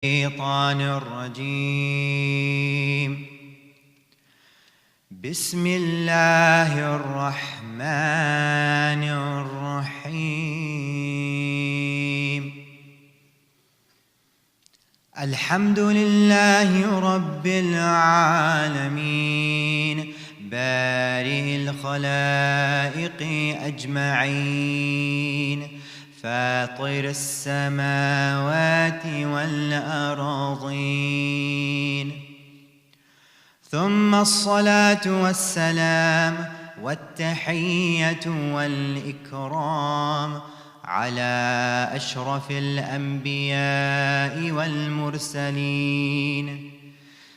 الشيطان الرجيم. بسم الله الرحمن الرحيم. الحمد لله رب العالمين بارئ الخلائق أجمعين فاطر السماوات والأراضين، ثم الصلاة والسلام والتحية والإكرام على أشرف الأنبياء والمرسلين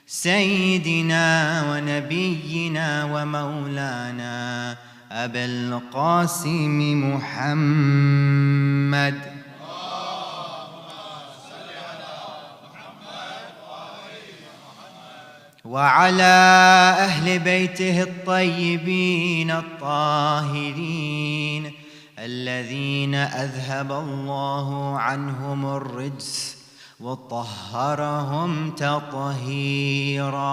سيدنا ونبينا ومولانا أبا القاسم محمد وعلى أهل بيته الطيبين الطاهرين الذين أذهب الله عنهم الرجس وطهرهم تطهيرا.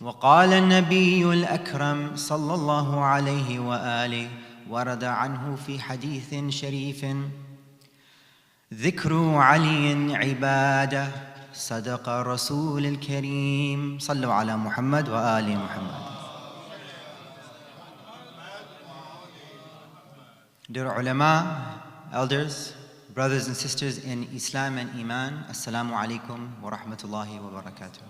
وقال النبي الأكرم صلى الله عليه وآله ورد عنه في حديث شريف: ذكر علي عبادة صدق الرسول الكريم. صلوا على محمد وآل محمد. Dear ulama, elders, brothers and sisters in Islam and Iman, Assalamu alaikum wa rahmatullahi wa barakatuh.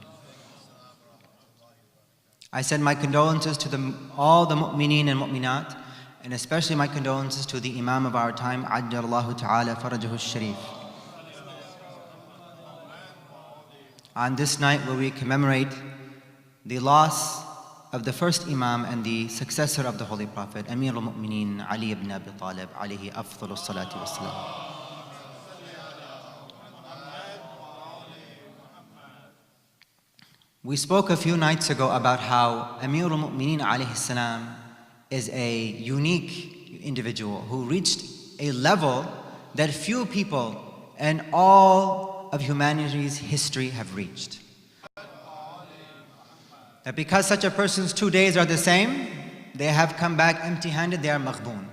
I send my condolences to all the mu'mineen and mu'minat, and especially my condolences to the Imam of our time, Ajjalallahu ta'ala farajahu sharif. On this night where we commemorate the loss of the first Imam and the successor of the Holy Prophet, Amir al-Mu'mineen Ali ibn Abi Talib, alayhi afdalu salatu wassalam. We spoke a few nights ago about how Amir al-Mu'mineen alayhi salam is a unique individual who reached a level that few people in all of humanity's history have reached. That because such a person's 2 days are the same, they have come back empty-handed, they are maghboon.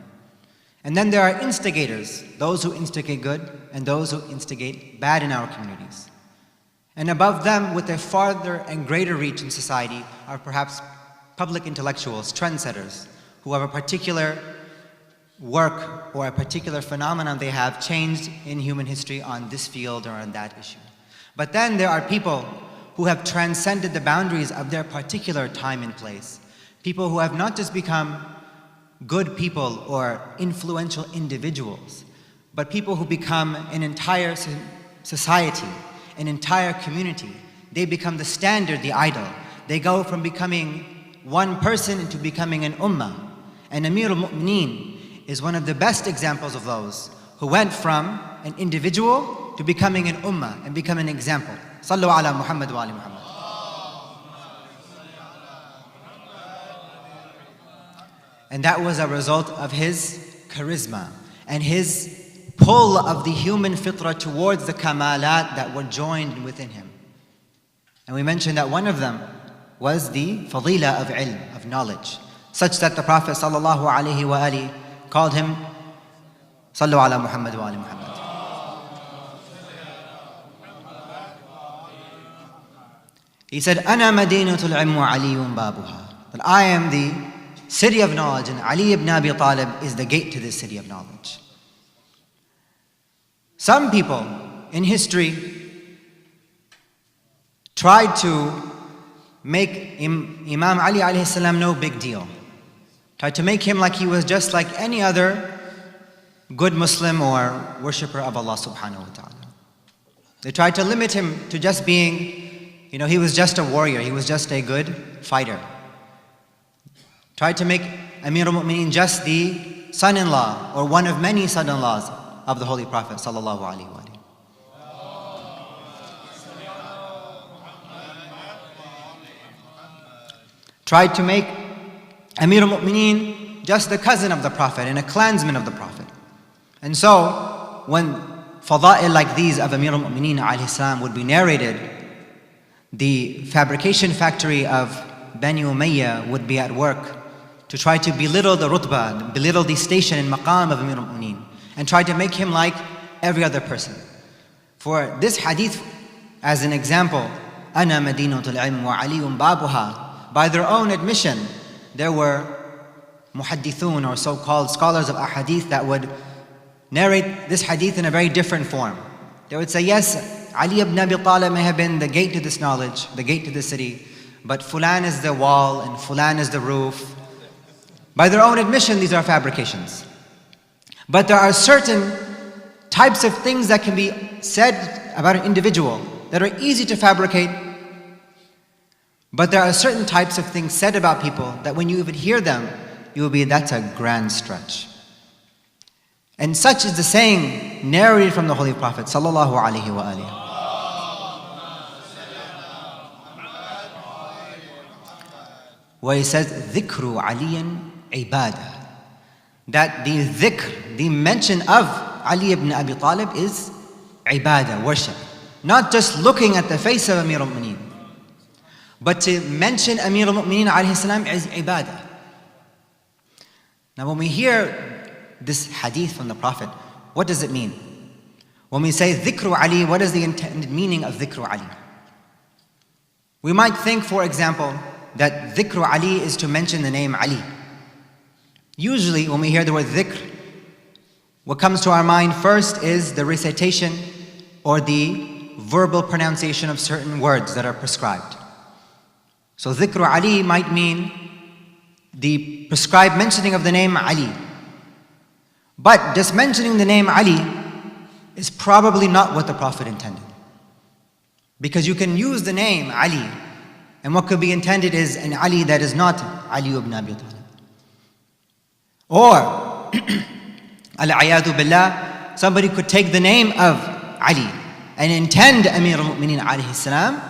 And then there are instigators, those who instigate good and those who instigate bad in our communities. And above them, with a farther and greater reach in society, are perhaps public intellectuals, trendsetters, who have a particular work or a particular phenomenon they have changed in human history on this field or on that issue. But then there are people who have transcended the boundaries of their particular time and place. People who have not just become good people or influential individuals, but people who become an entire society, an entire community. They become the standard, the idol. They go from becoming one person into becoming an ummah. And Amir al-Mu'mineen is one of the best examples of those who went from an individual to becoming an ummah and become an example. Sallu ala Muhammad wa ali Muhammad. And that was a result of his charisma and his pull of the human fitrah towards the kamalat that were joined within him. And we mentioned that one of them was the fadila of ilm, of knowledge, such that the Prophet sallallahu alaihi wa alihi called him Sallu ala Muhammad wa ali Muhammad. He said, Ana madinatul ilm wa aliyun babuha. That I am the city of knowledge and Ali ibn Abi Talib is the gate to this city of knowledge. Some people in history tried to make Imam Ali alayhi salam no big deal. Tried to make him like he was just like any other good Muslim or worshipper of Allah subhanahu wa ta'ala. They tried to limit him to just being, he was just a warrior, he was just a good fighter. Tried to make Amir al-Mu'mineen just the son-in-law or one of many son-in-laws of the Holy Prophet sallallahu alaihi wasallam. Tried to make Amir al-Mu'mineen just the cousin of the Prophet and a clansman of the Prophet. And so, when fada'il like these of Amir al-Mu'mineen alayhi salam would be narrated, the fabrication factory of Bani Umayyah would be at work to try to belittle the rutbah, belittle the station and maqam of Amir al-Mu'mineen, and try to make him like every other person. For this hadith, as an example, أَنَا مَدِينَةُ الْعِلْمِ وَعَلِيٌّ بَابُهَا, by their own admission, there were muhaddithun, or so-called scholars of ahadith, that would narrate this hadith in a very different form. They would say, yes, Ali ibn Abi Talib may have been the gate to this knowledge, the gate to the city, but Fulan is the wall and Fulan is the roof. By their own admission, these are fabrications. But there are certain types of things that can be said about an individual that are easy to fabricate, but there are certain types of things said about people that when you even hear them, you will be, that's a grand stretch. And such is the saying narrated from the Holy Prophet sallallahu alaihi wa alihi, where he says, ذِكْرُ عَلِيٍّ عِبَادَةً, that the dhikr, the mention of Ali ibn Abi Talib is ibadah, worship. Not just looking at the face of Amir al-Mu'mineen, but to mention Amir al-Mu'mineen alayhi salam is ibadah. Now when we hear this hadith from the Prophet, what does it mean? When we say dhikru Ali, what is the intended meaning of dhikru Ali? We might think, for example, that dhikru Ali is to mention the name Ali. Usually when we hear the word dhikr, what comes to our mind first is the recitation or the verbal pronunciation of certain words that are prescribed. So dhikru Ali might mean the prescribed mentioning of the name Ali. But just mentioning the name Ali is probably not what the Prophet intended. Because you can use the name Ali, and what could be intended is an Ali that is not Ali ibn Abi Talib. Or, al-ayadu billah, somebody could take the name of Ali and intend Amir al-Mu'mineen alayhi salam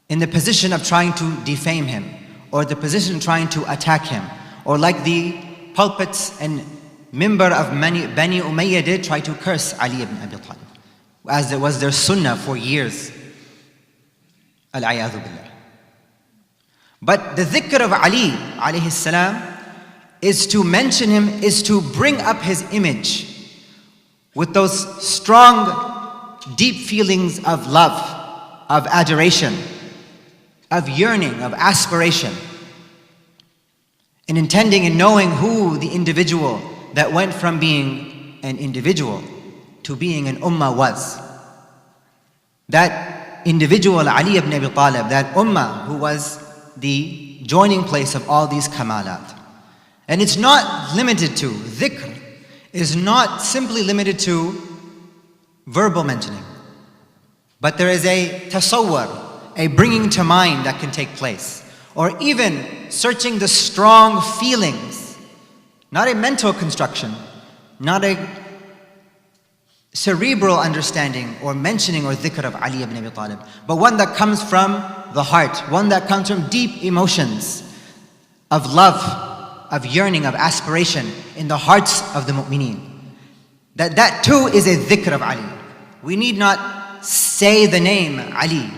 in the position of trying to defame him, or the position of trying to attack him, or like the pulpits and mimbar of Bani Umayyah did, try to curse Ali ibn Abi Talib, as it was their sunnah for years. Al-ayadu billah. But the dhikr of Ali alayhi salam is to mention him, is to bring up his image with those strong, deep feelings of love, of adoration, of yearning, of aspiration, and intending and knowing who the individual that went from being an individual to being an ummah was. That individual, Ali ibn Abi Talib, that ummah who was the joining place of all these kamalat. And it's not limited to, dhikr is not simply limited to verbal mentioning. But there is a tasawwur, a bringing to mind that can take place. Or even searching the strong feelings, not a mental construction, not a cerebral understanding or mentioning or dhikr of Ali ibn Abi Talib, but one that comes from the heart, one that comes from deep emotions of love, of yearning, of aspiration in the hearts of the mu'mineen. That too is a dhikr of Ali. We need not say the name Ali,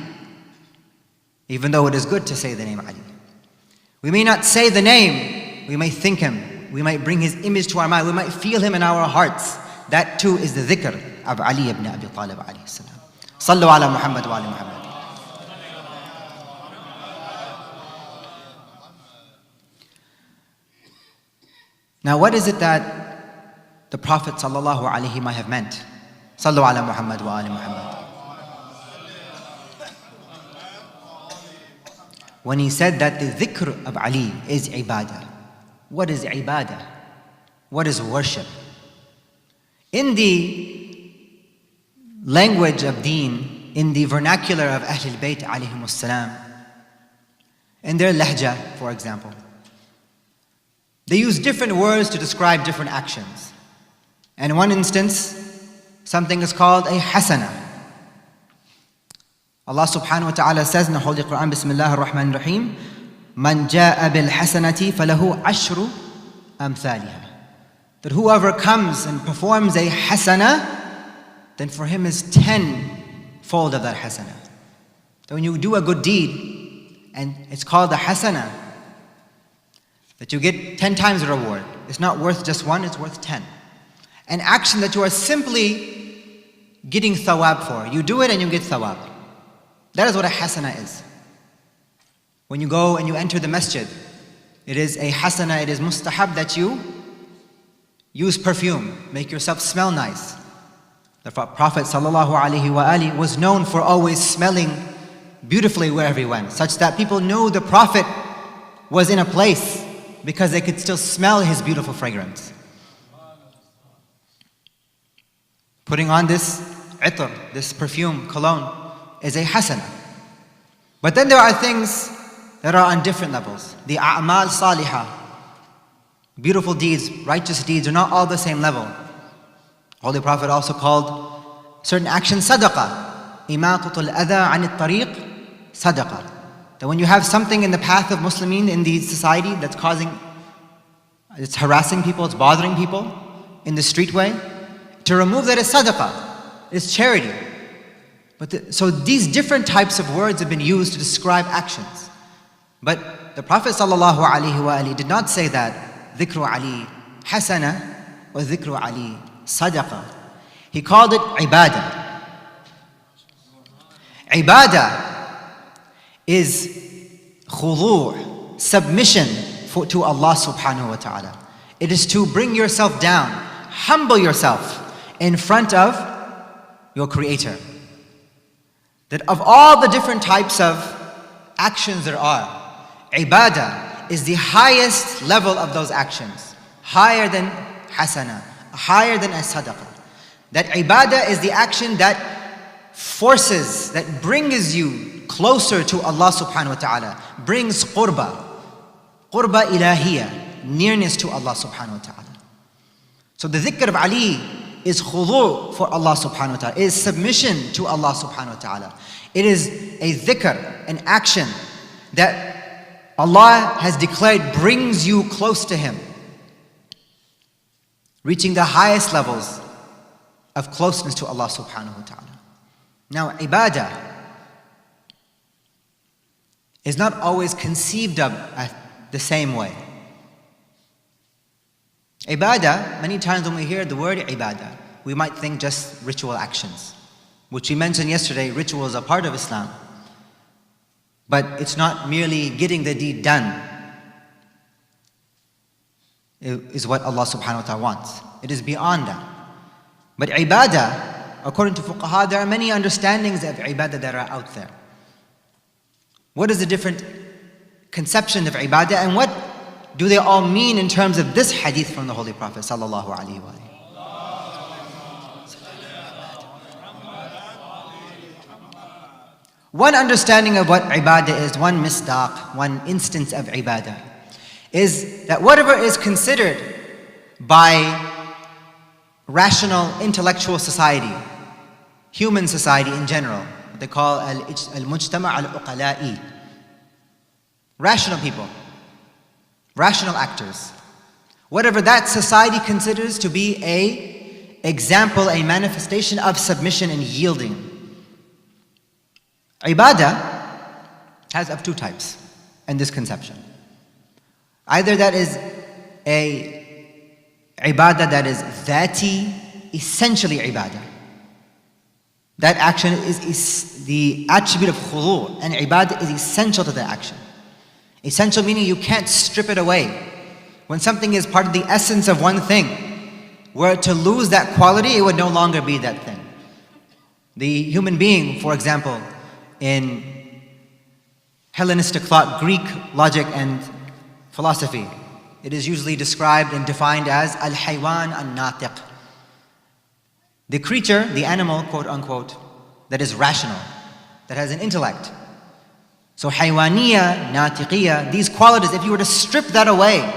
even though it is good to say the name Ali. We may not say the name, we may think him, we might bring his image to our mind, we might feel him in our hearts. That too is the dhikr of Ali ibn Abi Talib alayhi salam. Sallu ala Muhammad wa ala Muhammad. Now what is it that the Prophet sallallahu alaihi might have meant? Sallu ala Muhammad wa ala Muhammad. When he said that the dhikr of Ali is ibadah. What is ibadah? What is worship? In the language of deen, in the vernacular of Ahlul Bayt alayhimus salam, in their lahja, for example, they use different words to describe different actions. And in one instance, something is called a hasana. Allah subhanahu wa ta'ala says in the Holy Quran, Bismillah ar-Rahman ar-Rahim, Man ja'a bil hasanati falahu ashru أمثالها. That whoever comes and performs a hasana, then for him is 10-fold of that hasana. So when you do a good deed, and it's called a hasana, that you get 10 times the reward. It's not worth just one, it's worth 10. An action that you are simply getting thawab for. You do it and you get thawab. That is what a hasana is. When you go and you enter the masjid, it is a hasana, it is mustahab that you use perfume, make yourself smell nice. The Prophet ﷺ was known for always smelling beautifully wherever he went, such that people knew the Prophet was in a place because they could still smell his beautiful fragrance. Putting on this itr, this perfume, cologne, is a hasana. But then there are things that are on different levels. The a'mal salihah, beautiful deeds, righteous deeds, are not all the same level. Holy Prophet also called certain actions sadaqah. Imatatul adha anit tariq, sadaqah. That when you have something in the path of Muslimin in the society that's it's harassing people, it's bothering people in the streetway, to remove that is sadaqah, it's charity. So these different types of words have been used to describe actions. But the Prophet ﷺ did not say that dhikru Ali hasana or dhikru Ali sadaqah. He called it ibadah. Ibadah is khudu', submission to Allah subhanahu wa ta'ala. It is to bring yourself down, humble yourself in front of your Creator. That of all the different types of actions there are, ibadah is the highest level of those actions, higher than hasana, higher than as-sadaqah. That ibadah is the action that forces, that brings you closer to Allah subhanahu wa ta'ala, brings qurba ilahiyya, nearness to Allah subhanahu wa ta'ala. So the dhikr of Ali is khudu' for Allah subhanahu wa ta'ala, it is submission to Allah subhanahu wa ta'ala. It is a dhikr, an action that Allah has declared brings you close to Him, reaching the highest levels of closeness to Allah subhanahu wa ta'ala. Now, ibadah is not always conceived of the same way. Ibadah, many times when we hear the word ibadah, we might think just ritual actions, which we mentioned yesterday. Rituals are part of Islam. But it's not merely getting the deed done is what Allah subhanahu wa ta'ala wants. It is beyond that. But ibadah, according to fuqaha, there are many understandings of ibadah that are out there. What is the different conception of ibadah, and what do they all mean in terms of this hadith from the Holy Prophet sallallahu alaihi wasallam? One understanding of what ibadah is, one misdaq, one instance of ibadah, is that whatever is considered by rational, intellectual society, human society in general, what they call al-mujtama' al-uqala'i, rational people, rational actors, whatever that society considers to be a example, a manifestation of submission and yielding. Ibadah has of two types in this conception. Either that is a ibadah that is dhati, essentially ibadah. That action is the attribute of khudu', and ibadah is essential to that action. Essential meaning you can't strip it away. When something is part of the essence of one thing, were to lose that quality, it would no longer be that thing. The human being, for example, in Hellenistic thought, Greek logic and philosophy, it is usually described and defined as al-haywan al-natiq. The creature, the animal, quote unquote, that is rational, that has an intellect. So haywaniya, natiqiyya, these qualities, if you were to strip that away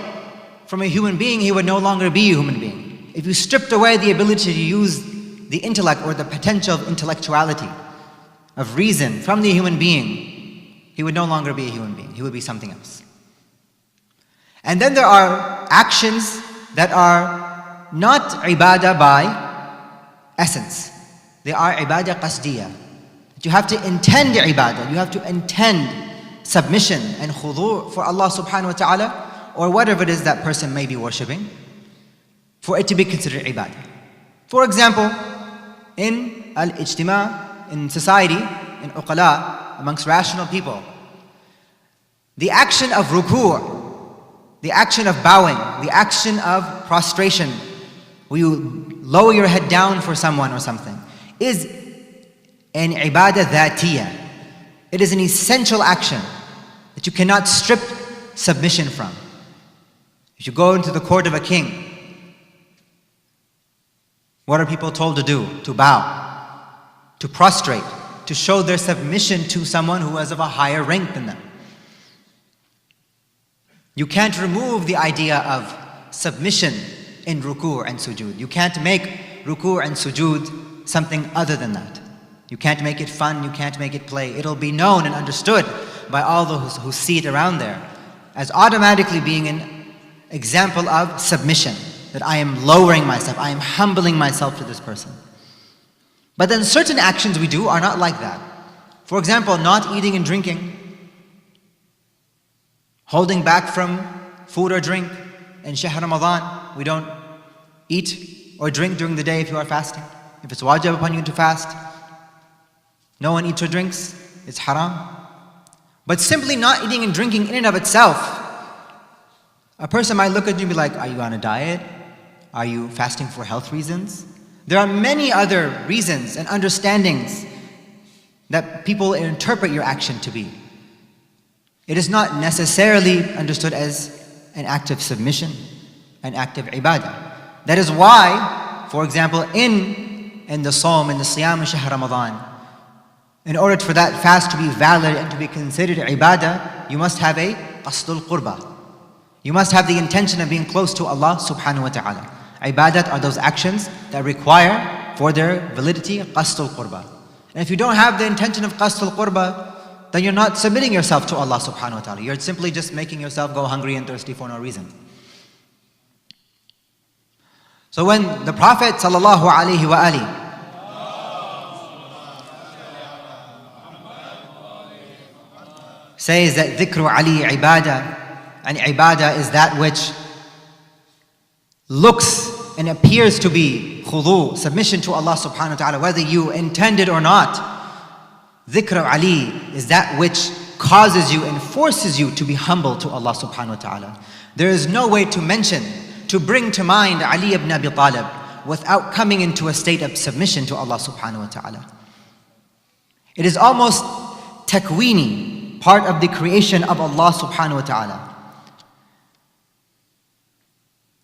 from a human being, he would no longer be a human being. If you stripped away the ability to use the intellect or the potential of intellectuality, of reason from the human being, he would no longer be a human being. He would be something else. And then there are actions that are not ibadah by essence. They are ibadah qasdiyah. You have to intend ibadah. You have to intend submission and khudu' for Allah subhanahu wa ta'ala, or whatever it is that person may be worshipping, for it to be considered ibadah. For example, in al-ijtima, in society, in uqala, amongst rational people, the action of ruku', the action of bowing, the action of prostration, where you lower your head down for someone or something, is an ibadah dhatiyah. It is an essential action that you cannot strip submission from. If you go into the court of a king, what are people told to do? To bow, to prostrate, to show their submission to someone who is of a higher rank than them. You can't remove the idea of submission in ruku' and sujood. You can't make ruku' and sujood something other than that. You can't make it fun, you can't make it play. It'll be known and understood by all those who see it around there as automatically being an example of submission, that I am lowering myself, I am humbling myself to this person. But then certain actions we do are not like that. For example, not eating and drinking, holding back from food or drink. In Shahe Ramadan, we don't eat or drink during the day if you are fasting. If it's wajib upon you to fast, no one eats or drinks, it's haram. But simply not eating and drinking in and of itself, a person might look at you and be like, are you on a diet? Are you fasting for health reasons? There are many other reasons and understandings that people interpret your action to be. It is not necessarily understood as an act of submission, an act of ibadah. That is why, for example, in the Sawm, in the Siyam in Shahr Ramadan, in order for that fast to be valid and to be considered ibadah, you must have a qasdul qurba. You must have the intention of being close to Allah subhanahu wa ta'ala. Ibadat are those actions that require, for their validity, qasdul qurba. And if you don't have the intention of qasdul qurba, then you're not submitting yourself to Allah subhanahu wa ta'ala. You're simply just making yourself go hungry and thirsty for no reason. So when the Prophet sallallahu alaihi wa alihi says that dhikru Ali ibadah, and ibadah is that which looks and appears to be khudu, submission to Allah subhanahu wa ta'ala, whether you intend it or not. Dhikr Ali is that which causes you and forces you to be humble to Allah subhanahu wa ta'ala. There is no way to mention, to bring to mind Ali ibn Abi Talib without coming into a state of submission to Allah subhanahu wa ta'ala. It is almost takweeni, part of the creation of Allah subhanahu wa ta'ala,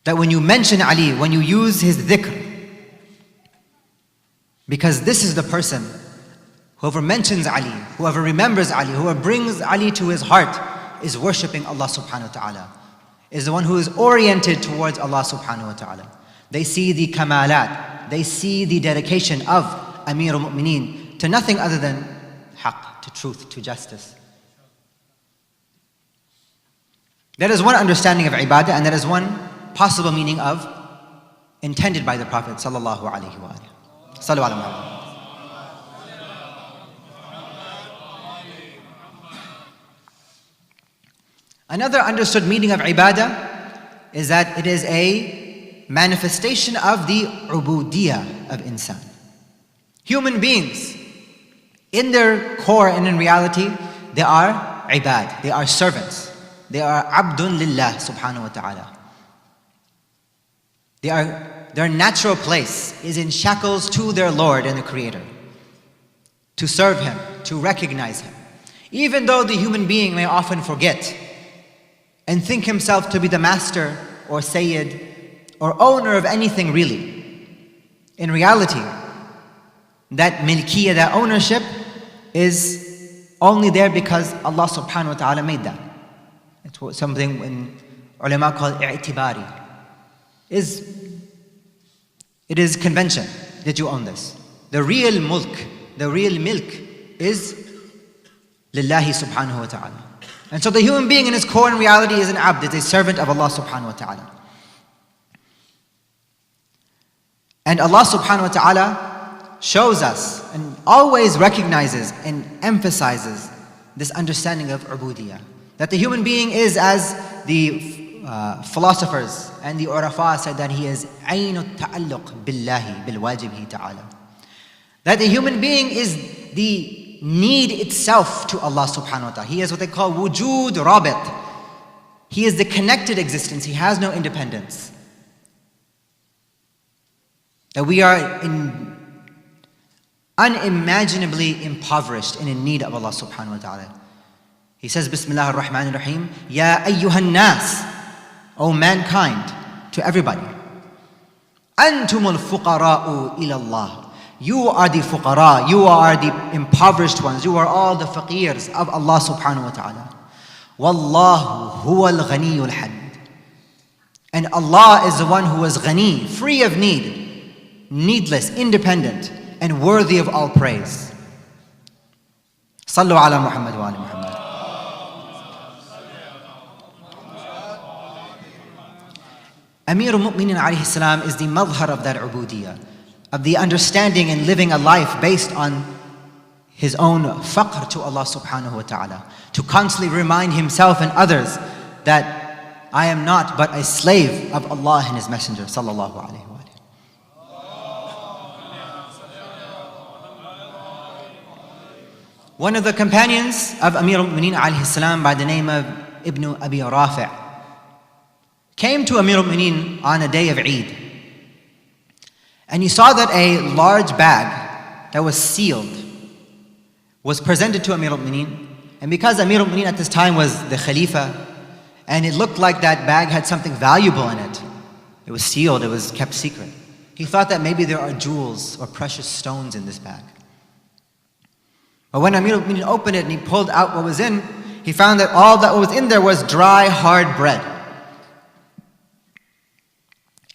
that when you mention Ali, when you use his dhikr, because this is the person, whoever mentions Ali, whoever remembers Ali, whoever brings Ali to his heart, is worshipping Allah subhanahu wa ta'ala, is the one who is oriented towards Allah subhanahu wa ta'ala. They see the kamalat, they see the dedication of Amir al-Mu'mineen to nothing other than haqq, to truth, to justice. That is one understanding of ibadah, and that is one possible meaning of intended by the Prophet sallallahu alaihi wa alihi. Sallu ala Muhammad. Another understood meaning of ibadah is that it is a manifestation of the ubudiyah of insan. Human beings, in their core and in reality, they are ibad, they are servants. They are abdun lillah subhanahu wa ta'ala. Their natural place is in shackles to their Lord and the Creator, to serve Him, to recognize Him. Even though the human being may often forget and think himself to be the master or sayyid or owner of anything really, in reality, that milkiyah, that ownership, is only there because Allah subhanahu wa ta'ala made that. It's what something in ulama called i'tibari. It is convention that you own this. The real mulk, the real milk is lillahi subhanahu wa ta'ala. And so the human being in his core in reality is an abd, is a servant of Allah subhanahu wa ta'ala. And Allah subhanahu wa ta'ala shows us and always recognizes and emphasizes this understanding of ubudiyah. That the human being is, as the philosophers and the urafa said, that he is aynu ta'alluq billahi, bilwajibihi ta'ala. That the human being is the need itself to Allah subhanahu wa ta'ala. He is what they call wujud rabit. He is the connected existence. He has no independence. That we are unimaginably impoverished and in need of Allah subhanahu wa ta'ala. He says, Bismillah ar-Rahman ar-Rahim, Ya ayyuhan nas, O mankind, to everybody. Antumul fuqara'u ila Allah. You are the fuqara, you are the impoverished ones, you are all the faqirs of Allah subhanahu wa ta'ala. Wallahu huwal ghaniyul hamid. And Allah is the one who is ghani, free of need, needless, independent, and worthy of all praise. Sallu ala Muhammad wa ala Muhammad. Amir al-Mu'minin alayhi salam is the madhar of that ubudiyah, of the understanding and living a life based on his own faqr to Allah subhanahu wa ta'ala, to constantly remind himself and others that I am not but a slave of Allah and His Messenger sallallahu alayhi wa. One of the companions of Amir al-Mu'minin alayhi salam by the name of Ibn Abi Rafi' came to Amir al-Mu'minin on a day of Eid. And he saw that a large bag that was sealed was presented to Amir al-Mu'minin. And because Amir al-Mu'minin at this time was the Khalifa, and it looked like that bag had something valuable in it, it was sealed, it was kept secret. He thought that maybe there are jewels or precious stones in this bag. But when Amir al-Mu'minin opened it and he pulled out what was in, he found that all that was in there was dry, hard bread.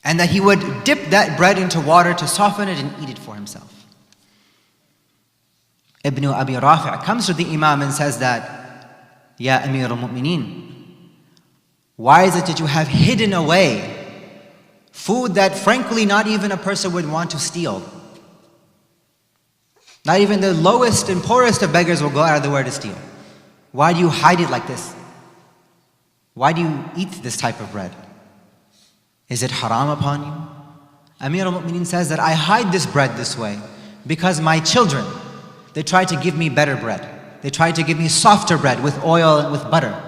And that he would dip that bread into water to soften it and eat it for himself. Ibn Abi Rafi' comes to the Imam and says that, Ya Amir al-Mu'minin, why is it that you have hidden away food that frankly not even a person would want to steal? Not even the lowest and poorest of beggars will go out of their way to steal. Why do you hide it like this? Why do you eat this type of bread? Is it haram upon you? Amir al-Mu'minin says that I hide this bread this way because my children, they try to give me better bread. They try to give me softer bread with oil and with butter.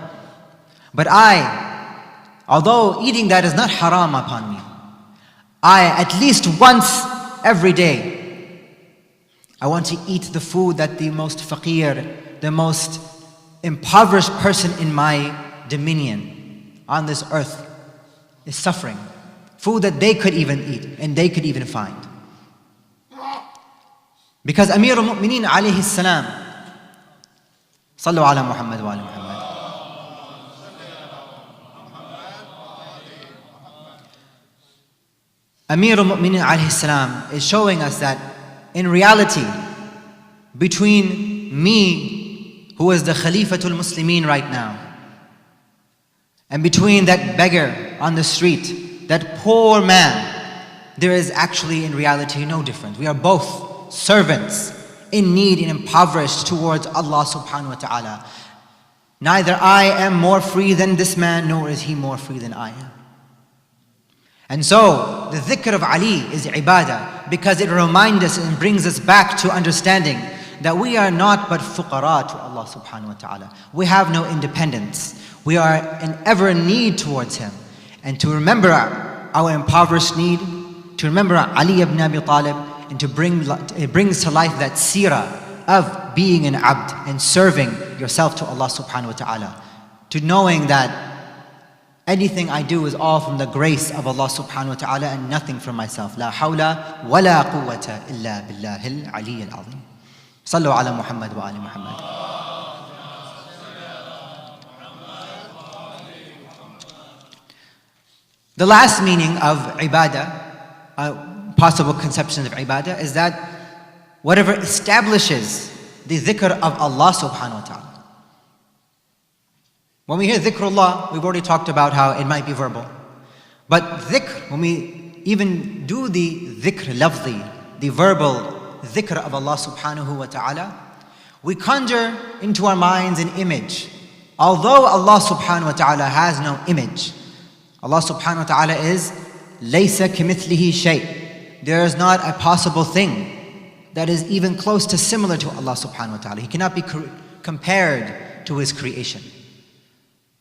But I, although eating that is not haram upon me, I at least once every day, I want to eat the food that the most faqir, the most impoverished person in my dominion on this earth is suffering. Food that they could even eat and they could even find. Because Amir al-Mu'minin alayhi salam, Sallu ala Muhammad wa ala Muhammad. Amir al-Mu'minin alayhi salam is showing us that in reality, between me, who is the Khalifatul Muslimin right now, and between that beggar on the street, that poor man, there is actually in reality no difference. We are both servants in need and impoverished towards Allah subhanahu wa ta'ala. Neither I am more free than this man, nor is he more free than I am. And so, the dhikr of Ali is ibadah because it reminds us and brings us back to understanding that we are not but fuqara to Allah subhanahu wa ta'ala. We have no independence. We are in ever need towards Him. And to remember our impoverished need, to remember Ali ibn Abi Talib, and it brings to life that seerah of being an abd and serving yourself to Allah subhanahu wa ta'ala. To knowing that anything I do is all from the grace of Allah subhanahu wa ta'ala and nothing from myself. La hawla wa la quwwata illa billahil aliyyil azim. Sallu ala Muhammad wa ali Muhammad. The last meaning of ibadah, possible conceptions of ibadah, is that whatever establishes the dhikr of Allah subhanahu wa ta'ala. When we hear dhikrullah, we've already talked about how it might be verbal. But dhikr, when we even do the dhikr lafzi, the verbal dhikr of Allah subhanahu wa ta'ala, we conjure into our minds an image. Although Allah subhanahu wa ta'ala has no image, Allah subhanahu wa ta'ala is laysa kamithlihi shay. There is not a possible thing that is even close to similar to Allah subhanahu wa ta'ala. He cannot be compared to His creation.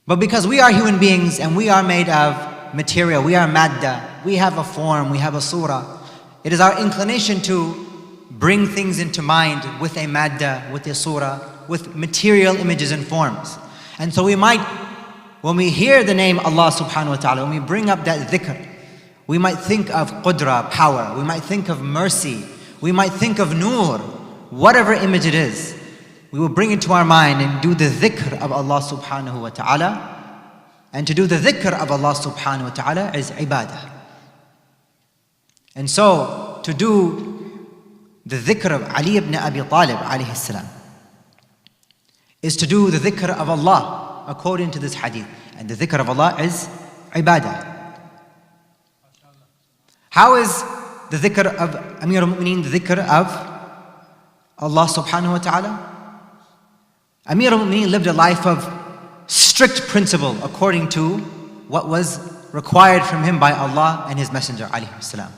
But because we are human beings and we are made of material, we are madda, we have a form, we have a surah, it is our inclination to bring things into mind with a madda, with a surah, with material images and forms. And so we might, when we hear the name Allah subhanahu wa ta'ala, when we bring up that dhikr, we might think of qudra, power, we might think of mercy, we might think of nur, whatever image it is. We will bring it to our mind and do the dhikr of Allah subhanahu wa ta'ala. And to do the dhikr of Allah subhanahu wa ta'ala is ibadah. And so, to do the dhikr of Ali ibn Abi Talib alayhi salam is to do the dhikr of Allah according to this hadith. And the dhikr of Allah is ibadah. How is the dhikr of Amir al-Mu'mineen the dhikr of Allah subhanahu wa ta'ala? Amir al-Mu'mineen lived a life of strict principle according to what was required from him by Allah and His Messenger alayhi salam.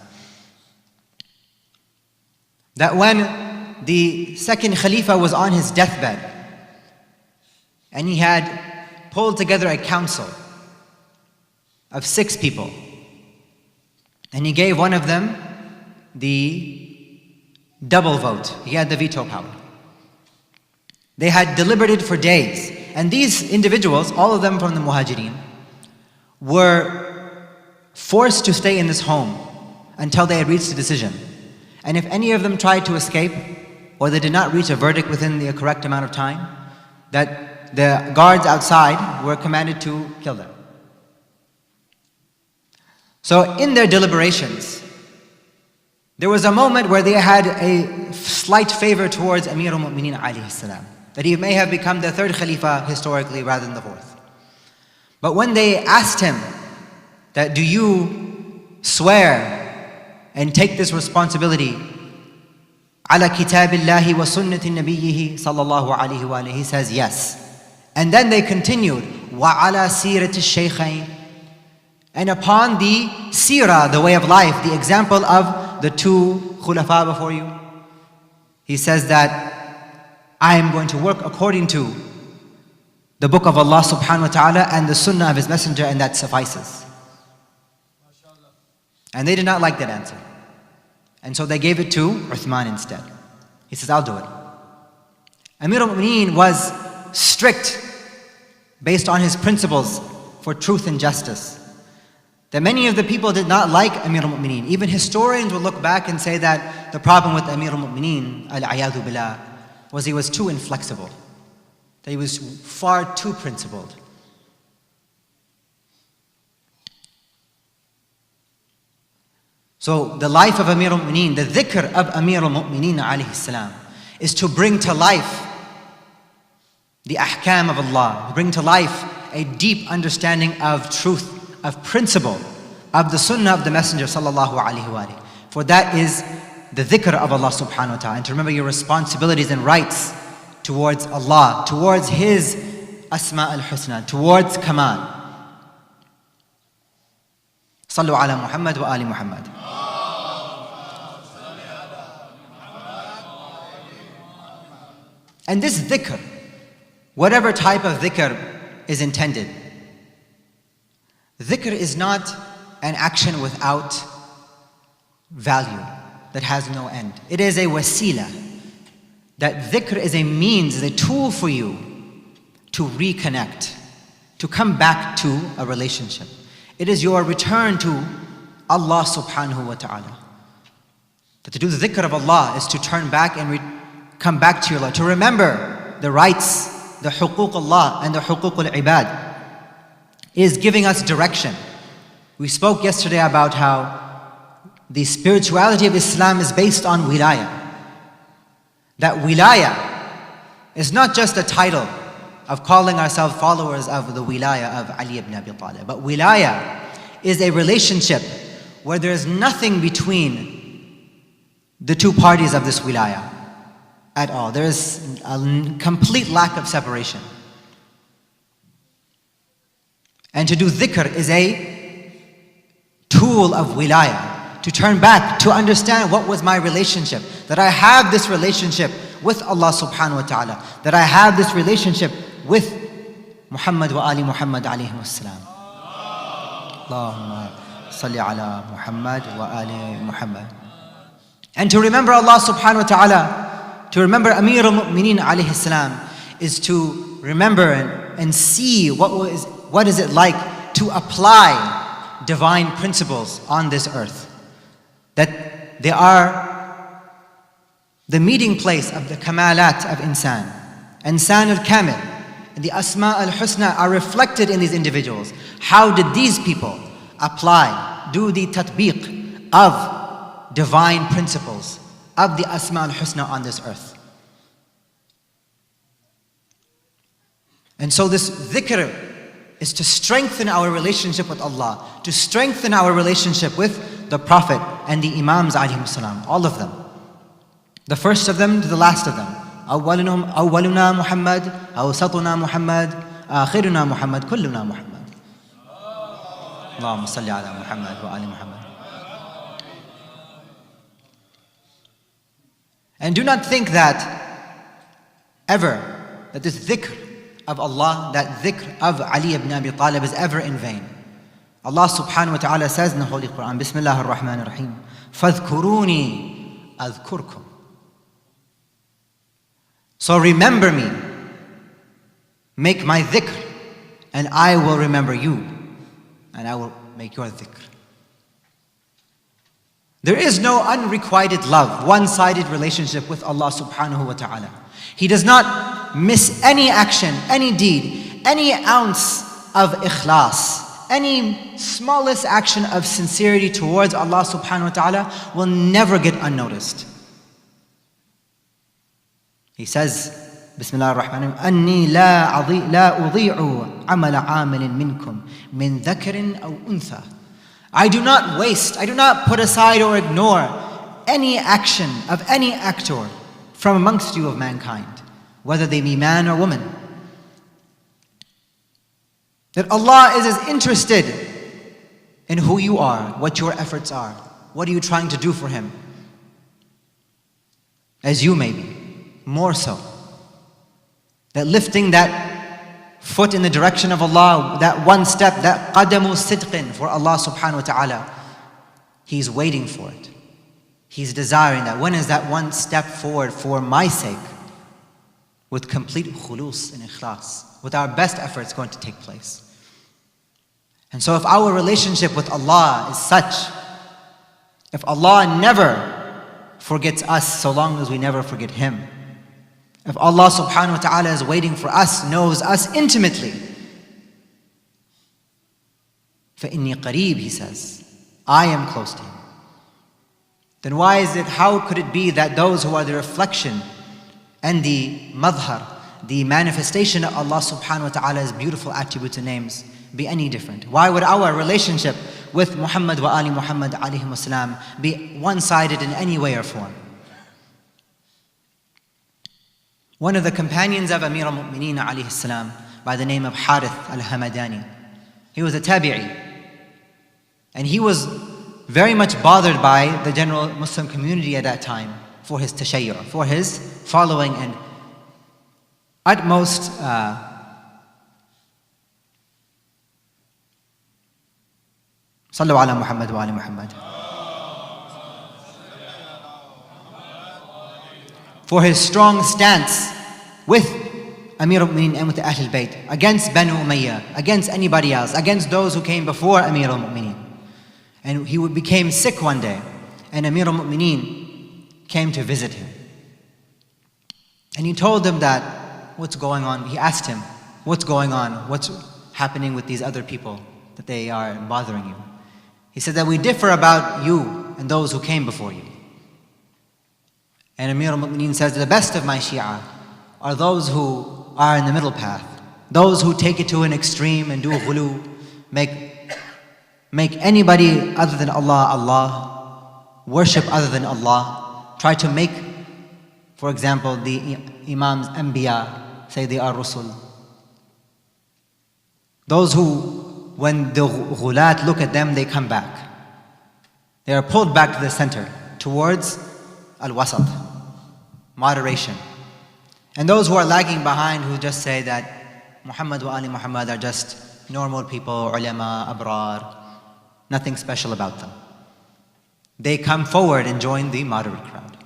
That when the second Khalifa was on his deathbed and he had pulled together a council of 6 people and he gave one of them the double vote. He had the veto power. They had deliberated for days. And these individuals, all of them from the Muhajirin, were forced to stay in this home until they had reached a decision. And if any of them tried to escape, or they did not reach a verdict within the correct amount of time, that the guards outside were commanded to kill them. So in their deliberations, there was a moment where they had a slight favor towards Amir al-Mu'mineen alayhi salam, that he may have become the 3rd Khalifa historically rather than the 4th. But when they asked him that, do you swear and take this responsibility ala kitabillahi wa sunnati nabiyyihi sallallahu alayhi wa alihi, he says yes. And then they continued, wa ala sirati shaykhain, and upon the seerah, the way of life, the example of the 2 khulafa before you, he says that I am going to work according to the book of Allah subhanahu wa ta'ala and the sunnah of His Messenger, and that suffices. And they did not like that answer. And so they gave it to Uthman instead. He says, I'll do it. Amir al-Mu'mineen was strict based on his principles for truth and justice. That many of the people did not like Amir al-Mu'mineen. Even historians will look back and say that the problem with Amir al-Mu'mineen, al-ayadu billah, was he was too inflexible, that he was far too principled. So the life of Amir al-Mu'mineen, the dhikr of Amir al-Mu'mineen alayhi salam, is to bring to life the ahkam of Allah, bring to life a deep understanding of truth, of principle, of the sunnah of the Messenger sallallahu alayhi wa alihi. For that is the dhikr of Allah subhanahu wa ta'ala, and to remember your responsibilities and rights towards Allah, towards His asma al-husna, towards kamal. Sallu ala Muhammad wa ali Muhammad. And this dhikr, whatever type of dhikr is intended, dhikr is not an action without value, that has no end. It is a wasila. That dhikr is a means, is a tool for you to reconnect, to come back to a relationship. It is your return to Allah subhanahu wa ta'ala. That to do the dhikr of Allah is to turn back and come back to your Lord, to remember the rights, the huquq Allah and the huquq al-ibad. It is giving us direction. We spoke yesterday about how the spirituality of Islam is based on wilayah. That wilayah is not just a title of calling ourselves followers of the wilaya of Ali ibn Abi Talib. But wilaya is a relationship where there is nothing between the two parties of this wilaya at all. There is a complete lack of separation. And to do dhikr is a tool of wilaya, to turn back, to understand what was my relationship, that I have this relationship with Allah subhanahu wa ta'ala, that I have this relationship with Muhammad wa Ali Muhammad alayhi wassalam. Allahumma salli ala Muhammad wa Ali Muhammad. And to remember Allah subhanahu wa ta'ala, to remember Amir al-Mu'mineen alayhi salam, is to remember and see what is it like to apply divine principles on this earth. That they are the meeting place of the kamalat of insan. Insan al-kamil. And the asma al-husna are reflected in these individuals. How did these people apply, do the tatbiq of divine principles, of the asma al-husna on this earth? And so this dhikr is to strengthen our relationship with Allah, to strengthen our relationship with the Prophet and the Imams alayhim salam, all of them. The first of them to the last of them. أولنا محمد أوسطنا محمد آخرنا محمد كلنا محمد اللهم صل على محمد وآل محمد. And do not think that this dhikr of Allah, that dhikr of Ali ibn Abi Talib is ever in vain. Allah subhanahu wa ta'ala says in the Holy Quran, Bismillah ar-Rahman ar-Rahim, فَاذْكُرُونِي أَذْكُرْكُمْ. So remember me, make my dhikr, and I will remember you, and I will make your dhikr. There is no unrequited love, one-sided relationship with Allah subhanahu wa ta'ala. He does not miss any action, any deed, any ounce of ikhlas, any smallest action of sincerity towards Allah subhanahu wa ta'ala will never get unnoticed. He says, Bismillah ar-Rahman ar-Rahim, أَنِّي لَا أُضِيعُ عَمَلَ عَامِلٍ مِّنْكُمْ مِنْ ذَكَرٍ أَوْ أُنْثَى. I do not waste, I do not put aside or ignore any action of any actor from amongst you of mankind, whether they be man or woman. That Allah is as interested in who you are, what your efforts are, what are you trying to do for Him, as you may be. More so, that lifting that foot in the direction of Allah, that one step, that qadamu sidqin for Allah subhanahu wa ta'ala, He's waiting for it. He's desiring that. When is that one step forward for my sake, with complete khulus and ikhlas, with our best efforts going to take place? And so if our relationship with Allah is such, if Allah never forgets us so long as we never forget Him, if Allah subhanahu wa ta'ala is waiting for us, knows us intimately, فَإِنِّي قَرِيبٌ, He says, I am close to Him. Then how could it be that those who are the reflection and the madhar, the manifestation of Allah subhanahu wa ta'ala's beautiful attributes and names be any different? Why would our relationship with Muhammad wa Ali Muhammad alayhi wasalam be one-sided in any way or form? One of the companions of Amir al-Mu'mineen alayhi salam, by the name of Harith al-Hamadani, he was a tabi'i, and he was very much bothered by the general Muslim community at that time for his tashayyu', for his following and utmost Sallu ala Muhammad wa ali Muhammad. For his strong stance with Amir al-Mu'mineen and with the Ahl al-Bayt, against Banu Umayyah, against anybody else, against those who came before Amir al-Mu'mineen. And he became sick one day, and Amir al-Mu'mineen came to visit him. And he told him that, what's going on? He asked him, what's going on? What's happening with these other people, that they are bothering you? He said that we differ about you and those who came before you. And Amir al-Mu'mineen says, the best of my Shia are those who are in the middle path, Those who take it to an extreme and do ghulu, make anybody other than Allah, Allah, worship other than Allah, try to make, for example, the Imams, Anbiya, say they are Rusul. Those who, when the ghulat look at them, they come back. They are pulled back to the center, towards al-wasat, moderation. And those who are lagging behind, who just say that Muhammad wa Ali Muhammad are just normal people, ulama, abrar, nothing special about them. They come forward and join the moderate crowd.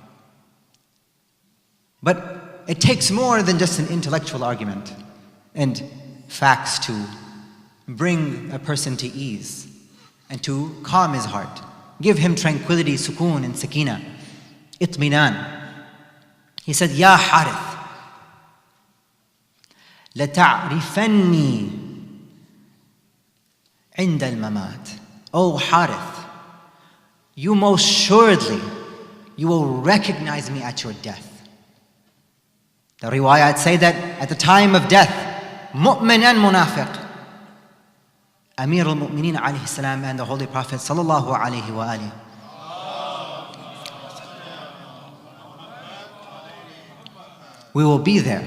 But it takes more than just an intellectual argument and facts to bring a person to ease and to calm his heart. Give him tranquility, sukoon and sakina, itminan. He said, Ya Harith, لَتَعْرِفَنِّي عِنْدَ الْمَمَاتِ. Oh Harith, you most assuredly, you will recognize me at your death. The riwayat say that at the time of death, mu'min and munafiq, Amir al-Mu'mineen alayhi salam and the Holy Prophet sallallahu alayhi wa alihi, we will be there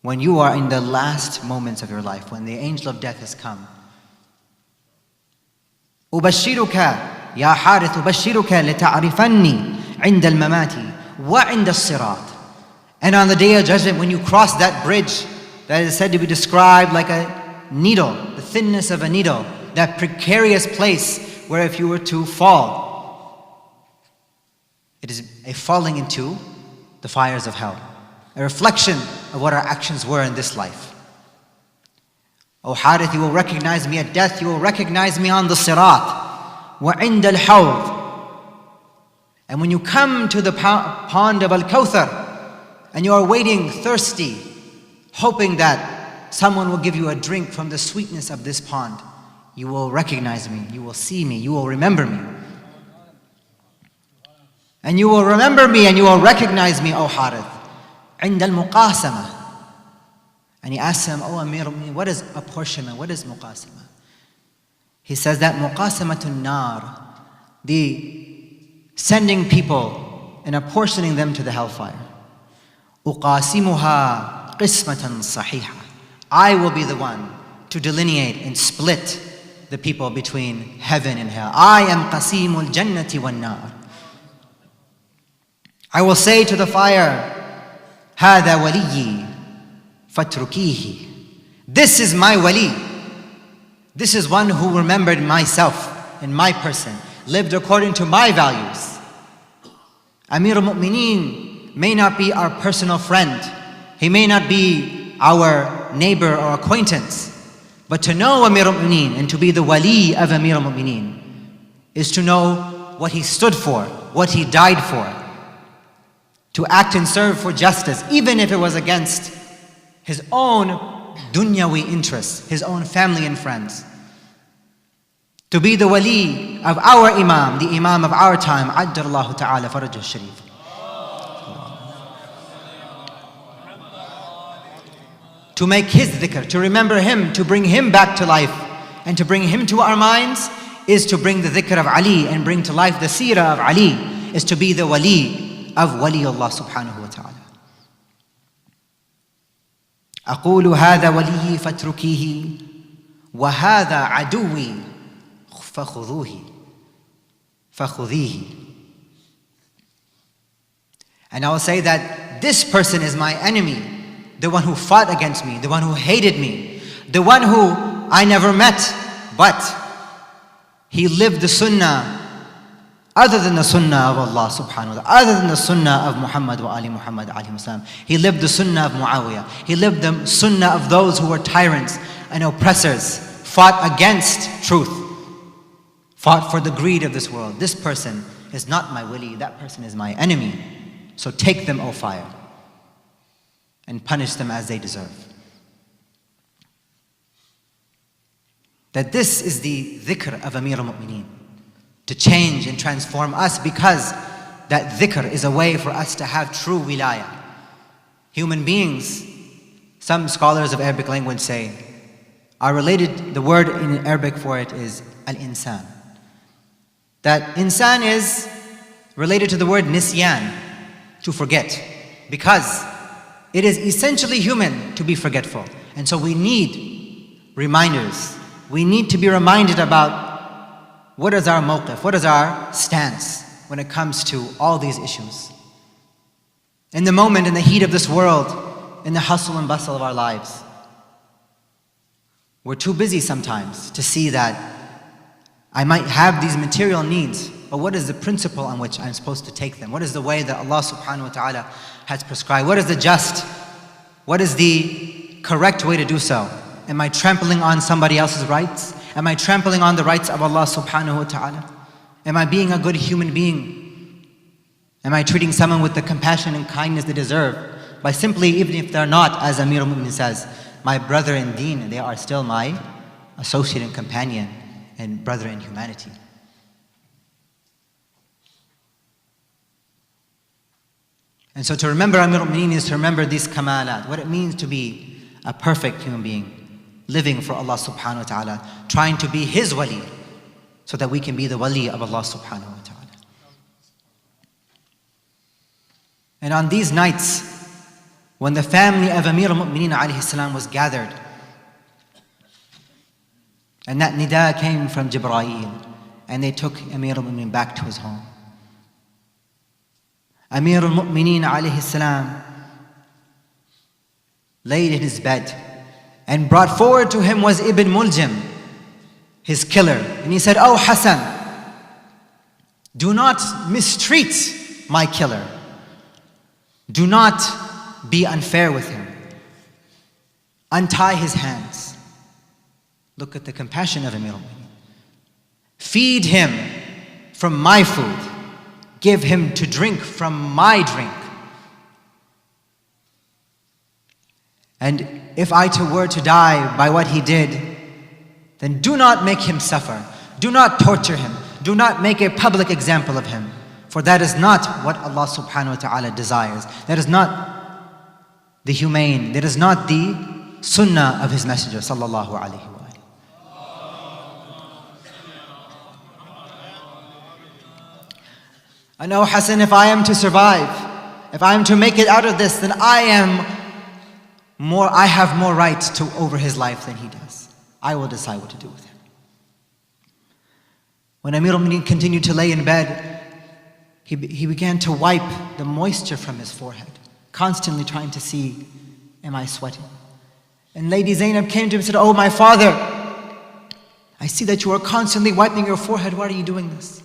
when you are in the last moments of your life, when the angel of death has come. أبشرك يا حارث أبشرك لتعرفني عند الممات وعند الصراط. And on the day of judgment, when you cross that bridge that is said to be described like a needle, the thinness of a needle, that precarious place where if you were to fall, it is a falling into the fires of hell, a reflection of what our actions were in this life. O Harith, you will recognize me at death, you will recognize me on the sirat, وَعِنْدَ الْحَوْضِ. And when you come to the pond of Al-Kawthar, and you are waiting thirsty, hoping that someone will give you a drink from the sweetness of this pond, you will recognize me, you will see me, you will remember me. And you will remember me and you will recognize me, O Harith. عند المقاسمة. And he asks him, Oh Amir, what is apportionment? What is muqasama? He says that muqasamatun nar, the sending people and apportioning them to the hellfire. أقاسمها قسمة صحيحة. I will be the one to delineate and split the people between heaven and hell. I am qasimul jannati wan nar. I will say to the fire, هذا وليي فاتركيه. This is my wali. This is one who remembered myself and my person, lived according to my values. Amir al-Mu'mineen may not be our personal friend. He may not be our neighbor or acquaintance. But to know Amir al-Mu'mineen and to be the wali of Amir al-Mu'mineen is to know what he stood for, what he died for. To act and serve for justice, even if it was against his own dunyawi interests, his own family and friends. To be the wali of our Imam, the Imam of our time, Ajjallahu ta'ala farajah sharif. To make his dhikr, to remember him, to bring him back to life, and to bring him to our minds is to bring the dhikr of Ali and bring to life the seerah of Ali, is to be the wali of wali Allah subhanahu wa ta'ala. أقول هذا ولي فاتركيه وهذا عدوي فخذيه. And I will say that this person is my enemy, the one who fought against me, the one who hated me, the one who I never met, but he lived the sunnah other than the sunnah of Allah subhanahu wa ta'ala, other than the sunnah of Muhammad wa Ali Muhammad alayhi salam. He lived the sunnah of Muawiyah. He lived the sunnah of those who were tyrants and oppressors, fought against truth, fought for the greed of this world. This person is not my wali, that person is my enemy. So take them, O fire, and punish them as they deserve. That this is the dhikr of Amir al-Mu'mineen, to change and transform us, because that dhikr is a way for us to have true wilayah. Human beings Some scholars of Arabic language say, the word in Arabic for it is al-insan. That insan is related to the word nisyan, to forget. Because it is essentially human to be forgetful. And so we need reminders. We need to be reminded about what is our mawqif, what is our stance when it comes to all these issues. In the moment, in the heat of this world, in the hustle and bustle of our lives, we're too busy sometimes to see that I might have these material needs, but what is the principle on which I'm supposed to take them? What is the way that Allah subhanahu wa ta'ala has prescribed? What is the just? What is the correct way to do so? Am I trampling on somebody else's rights? Am I trampling on the rights of Allah subhanahu wa ta'ala? Am I being a good human being? Am I treating someone with the compassion and kindness they deserve? By simply, even if they're not, as Amir al-Mu'minin says, my brother in deen, they are still my associate and companion and brother in humanity. And so to remember Amir al-Mu'minin is to remember these kamalat, what it means to be a perfect human being, living for Allah subhanahu wa ta'ala, trying to be His wali, so that we can be the wali of Allah subhanahu wa ta'ala. And on these nights, when the family of Amir al-Mu'minin alayhi salam was gathered, and that nida came from Jibreel, and they took Amir al-Mu'minin back to his home. Amir al-Mu'minin alayhi salam laid in his bed, and brought forward to him was Ibn Muljam, his killer. And he said, "Oh Hassan, do not mistreat my killer. Do not be unfair with him. Untie his hands." Look at the compassion of Amir al-Mu'minin. "Feed him from my food. Give him to drink from my drink. And if I too were to die by what he did, then do not make him suffer. Do not torture him. Do not make a public example of him. For that is not what Allah subhanahu wa ta'ala desires. That is not the humane. That is not the sunnah of His Messenger sallallahu alayhi wa sallam." I know, Hassan, if I am to survive, if I am to make it out of this, then I have more right over his life than he does. I will decide what to do with him. When Amir al-Mu'minin continued to lay in bed, he began to wipe the moisture from his forehead, constantly trying to see, am I sweating? And Lady Zainab came to him and said, "Oh, my father, I see that you are constantly wiping your forehead. Why are you doing this?"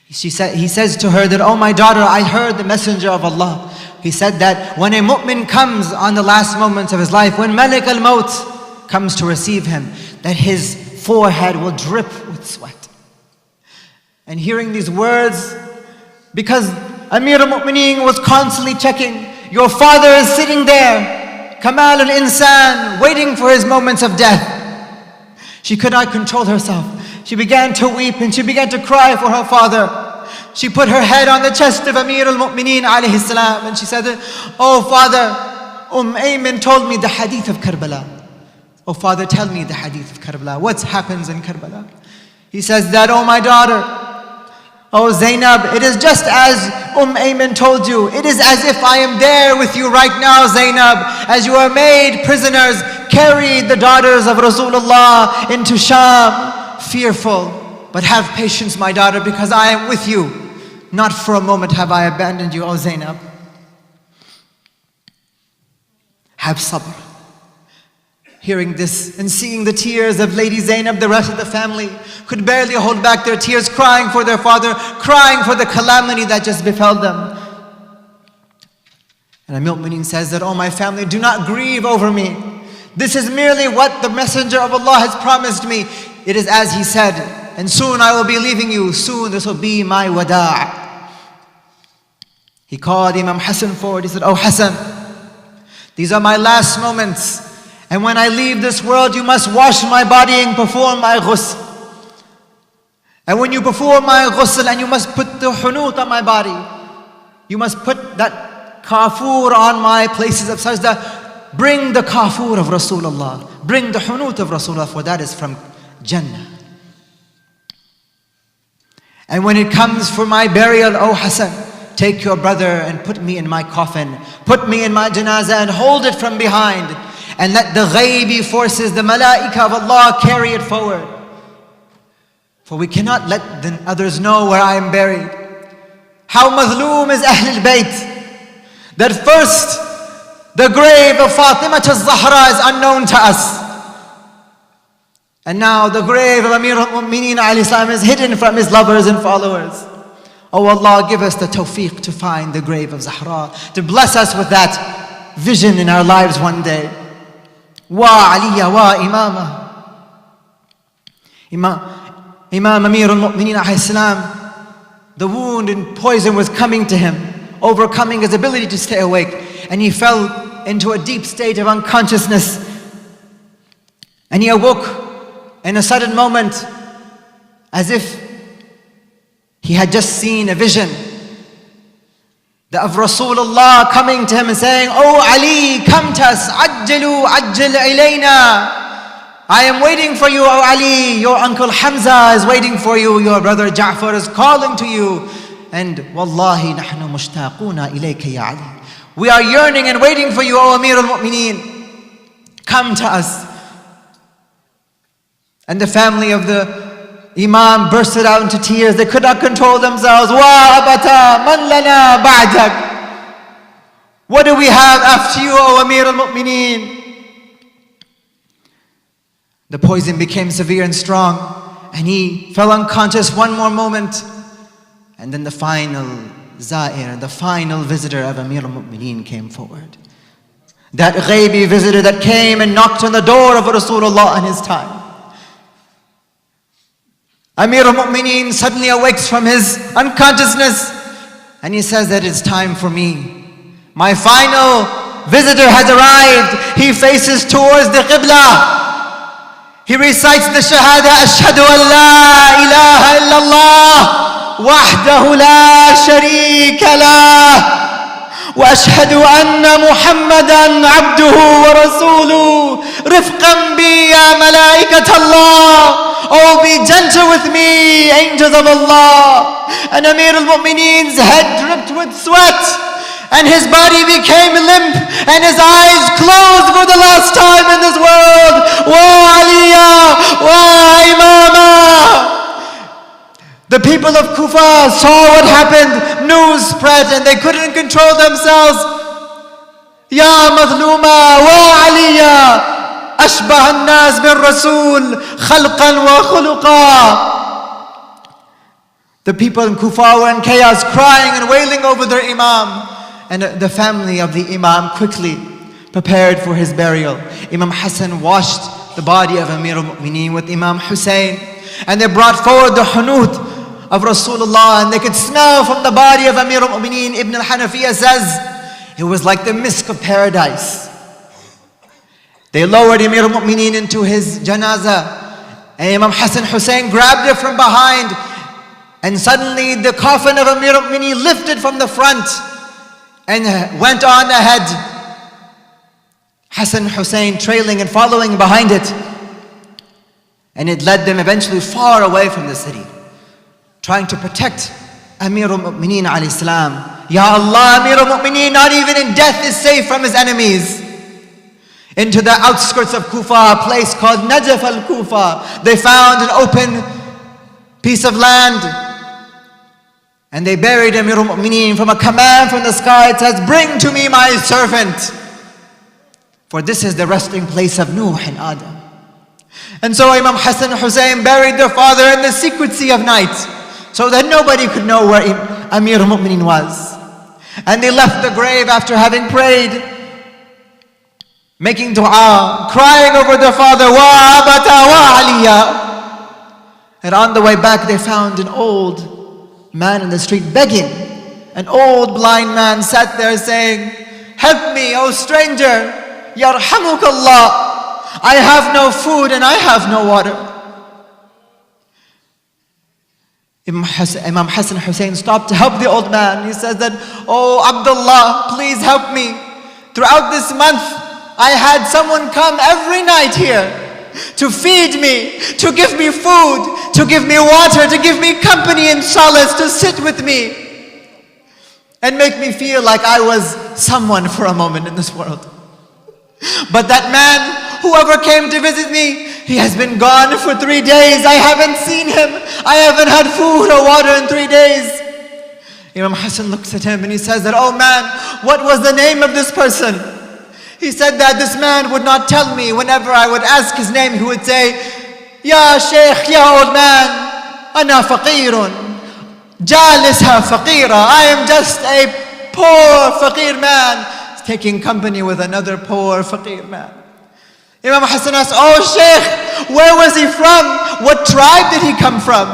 He says to her that, "Oh, my daughter, I heard the Messenger of Allah. He said that when a mu'min comes on the last moments of his life, when Malik al-Maut comes to receive him, that his forehead will drip with sweat." And hearing these words, because Amir al-Mu'mineen was constantly checking, your father is sitting there, Kamal al-Insan, waiting for his moments of death. She could not control herself. She began to weep and she began to cry for her father. She put her head on the chest of Amir al-Mu'mineen alayhi salam, and she said, "Oh father, Ayman told me the hadith of Karbala. Oh father, tell me the hadith of Karbala. What happens in Karbala?" He says that, "Oh my daughter, oh Zainab, it is just as Ayman told you. It is as if I am there with you right now, Zainab, as you are made prisoners, carried the daughters of Rasulullah into Sham, fearful. But have patience, my daughter, because I am with you. Not for a moment have I abandoned you, O Zainab. Have sabr." Hearing this and seeing the tears of Lady Zainab, the rest of the family could barely hold back their tears, crying for their father, crying for the calamity that just befell them. And Amir al-Mu'minin says that, "Oh my family, do not grieve over me. This is merely what the Messenger of Allah has promised me. It is as he said, and soon I will be leaving you. Soon this will be my wada'." He called Imam Hassan forward. He said, "Oh Hassan, these are my last moments. And when I leave this world, you must wash my body and perform my ghusl. And when you perform my ghusl, and you must put the hunut on my body, you must put that kafur on my places of sajda, bring the kafur of Rasulullah, bring the hunut of Rasulullah, for that is from Jannah. And when it comes for my burial, O Hassan, take your brother and put me in my coffin, put me in my janazah and hold it from behind, and let the ghaibi forces, the malaika of Allah, carry it forward. For we cannot let the others know where I am buried. How mazloom is Ahlul Bayt, that first the grave of Fatima al-Zahra is unknown to us. And now the grave of Amir al-Mu'mineen alayhi salam is hidden from his lovers and followers. Oh Allah, give us the tawfiq to find the grave of Zahra, to bless us with that vision in our lives one day. Wa Aliya wa Imama. Imam Amir al-Mu'mineen alayhi salam, the wound and poison was coming to him, overcoming his ability to stay awake. And he fell into a deep state of unconsciousness. And he awoke in a sudden moment, as if he had just seen a vision of Rasulullah coming to him and saying, "Oh Ali, come to us, ajjalu, ajjal ilayna. I am waiting for you, O Ali. Your uncle Hamza is waiting for you. Your brother Ja'far is calling to you. And wallahi nahnu mushtaquna ilayka ya Ali. We are yearning and waiting for you, O Amir al-Mu'mineen. Come to us." And the family of the Imam bursted out into tears. They could not control themselves. Wa abata man lana ba'dak. What do we have after you, O Amir al-Mu'mineen? The poison became severe and strong, and he fell unconscious one more moment. And then the final Zair, the final visitor of Amir al-Mu'mineen came forward. That ghaibi visitor that came and knocked on the door of Rasulullah in his time. Amir al-Mu'mineen suddenly awakes from his unconsciousness and he says that it's time for me. My final visitor has arrived. He faces towards the Qibla. He recites the Shahada, Ashhadu an la ilaha illallah. وحده لا شريك له وأشهد أن محمدا عبده ورسوله رفقا بي يا ملائكة الله. Oh, be gentle with me, angels of Allah. And Amir al-Mu'mineen's head dripped with sweat and his body became limp and his eyes closed for the last time in this world. Wa Aliya wa Imama. The people of Kufa saw what happened. News spread and they couldn't control themselves. Ya Mazluma wa Aliya Ashbah an-nas bin Rasul khalqan wa khuluqa. The people in Kufa were in chaos, crying and wailing over their Imam. And the family of the Imam quickly prepared for his burial. Imam Hassan washed the body of Amir al-Mu'mineen with Imam Hussein. And they brought forward the hunut of Rasulullah, and they could smell from the body of Amir al-Mu'mineen. Ibn al-Hanafiya says, it was like the misk of paradise. They lowered Amir al-Mu'mineen into his janazah, and Imam Hassan Hussein grabbed it from behind, and suddenly the coffin of Amir al-Mu'mineen lifted from the front and went on ahead. Hassan Hussein trailing and following behind it. And it led them eventually far away from the city, trying to protect Amir al-Mu'mineen alayhi salam. Ya Allah, Amir al-Mu'mineen, not even in death is safe from his enemies. Into the outskirts of Kufa, a place called Najaf al-Kufa, they found an open piece of land. And they buried Amir al-Mu'mineen. From a command from the sky, it says, "Bring to me my servant, for this is the resting place of Nuh and Adam." And so Imam Hassan and Hussein buried their father in the secrecy of night, so that nobody could know where Amir al-Mu'mineen was. And they left the grave after having prayed, making dua, crying over their father, "Wa abata wa aliya." And on the way back they found an old man in the street begging. An old blind man sat there saying, "Help me, O stranger, yarhamukallah. I have no food and I have no water." Imam Hassan Hussein stopped to help the old man. He says that, "Oh Abdullah, please help me. Throughout this month, I had someone come every night here to feed me, to give me food, to give me water, to give me company and solace, to sit with me and make me feel like I was someone for a moment in this world. But that man, whoever came to visit me, he has been gone for 3 days. I haven't seen him. I haven't had food or water in 3 days. Imam Hassan looks at him and he says that, oh man, what was the name of this person? He said that this man would not tell me. Whenever I would ask his name, he would say, Ya Sheikh, ya old man, ana faqirun, jalisha faqira. I am just a poor faqir man, taking company with another poor faqir man. Imam Hassan asked, oh Sheikh, where was he from? What tribe did he come from?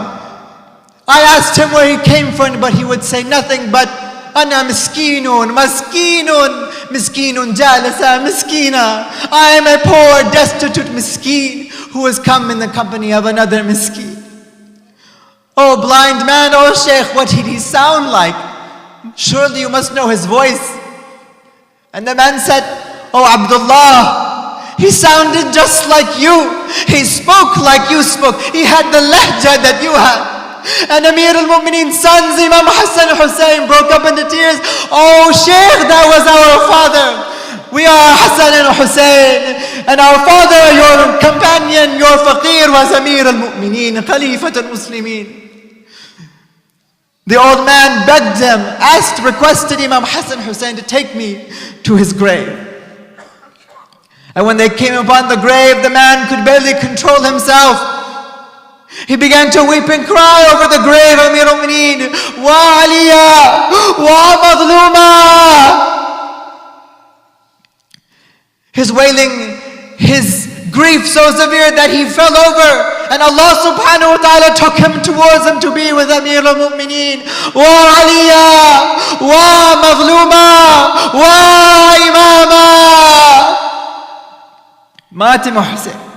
I asked him where he came from, but he would say nothing but, Ana miskinun, maskinun, miskinun jalasa, miskina. I am a poor, destitute miskin who has come in the company of another miskin. Oh blind man, oh Sheikh, what did he sound like? Surely you must know his voice. And the man said, oh Abdullah, he sounded just like you. He spoke like you spoke. He had the lahja that you had. And Amir al-Mu'mineen's sons, Imam Hassan and Hussein, broke up into tears. Oh Sheikh, that was our father. We are Hassan and Hussein. And our father, your companion, your faqir was Amir al-Mu'mineen, Khalifat al-Muslimin. The old man begged them, asked, requested Imam Hassan and Hussein to take me to his grave. And when they came upon the grave, the man could barely control himself. He began to weep and cry over the grave of Amir al-Mu'mineen. Wa aliya, wa madhluma. His wailing, his grief so severe that he fell over. And Allah subhanahu wa ta'ala took him towards him to be with Amir al-Mu'mineen. Wa aliya, wa madhluma, wa imama. Mati Muhsin.